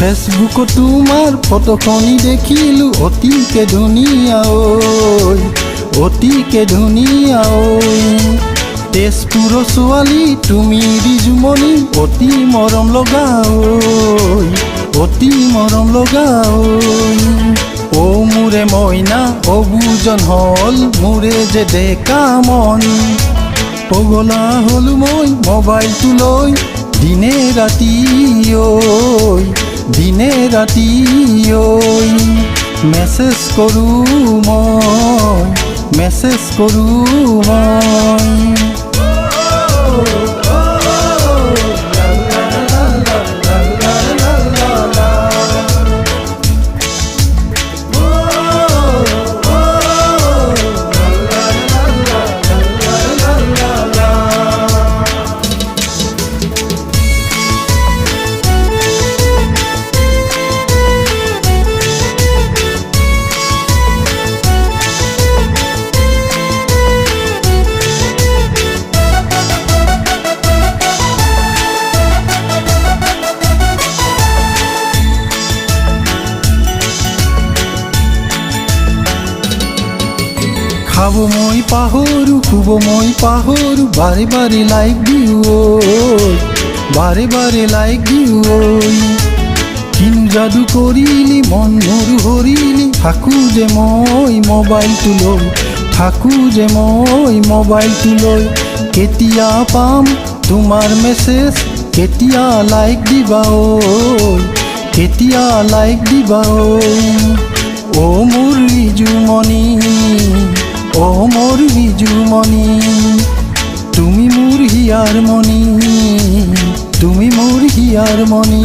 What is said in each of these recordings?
ফেসবুকত তোমাৰ ফটোখনি দেখিলোঁ, অতিকে ধুনীয়া ঐ, অতিকে ধুনীয়া ঐ। তেজপুৰৰ ছোৱালী তুমি ৰিজুমণি, অতি মৰম লগা ঐ, অতি মৰম লগা ঐ। অ মোৰে মইনা অবুজন হ'ল মোৰে যে ডেকা মন, পগলা হ'লো মই মোবাইলটো লৈ দিনে ৰাতি ঐ, দিনে ৰাতি ঐ। মেছেজ কৰোঁ মই, মেছেজ কৰোঁ মই। খাব মই পাহৰোঁ, শুব মই পাহৰোঁ, বাৰে বাৰে লাইক দিওঁ ঐ, বাৰে বাৰে লাইক দিওঁ ঐ। কিনো যাদু কৰিলি মন মোৰ হৰিলি, থাকোঁ যে মই মোবাইলটো লৈ, থাকোঁ যে মই মোবাইলটো লৈ। কেতিয়া পাম তোমাৰ মেছেজ, কেতিয়া লাইক দিবা ঐ, কেতিয়া লাইক দিবা ঐ। অ মোৰ ৰিজুমণি, অ মোৰ ৰিজুমণি, তুমি মোৰ হিয়াৰ মণি, তুমি মোৰ হিয়াৰ মণি।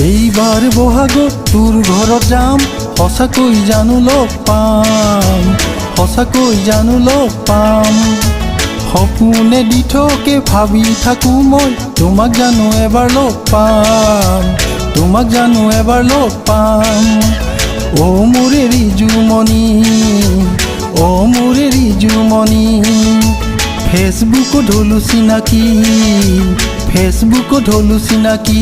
এইবাৰ বহাগত তোৰ ঘৰত যাম, সঁচাকৈ জানো লগ পাম, সঁচাকৈ জানো লগ পাম। সপোনে দি থাকে ভাবি থাকোঁ মই, তোমাক জানো এবাৰ লগ পাম, তোমাক জানো এবাৰ লগ পাম। অ মোৰে ৰিজুমণি, অ মোৰে ৰিজুমণি, ফেচবুকত হ'লো চিনাকি, ফেচবুকত হ'লো চিনাকি।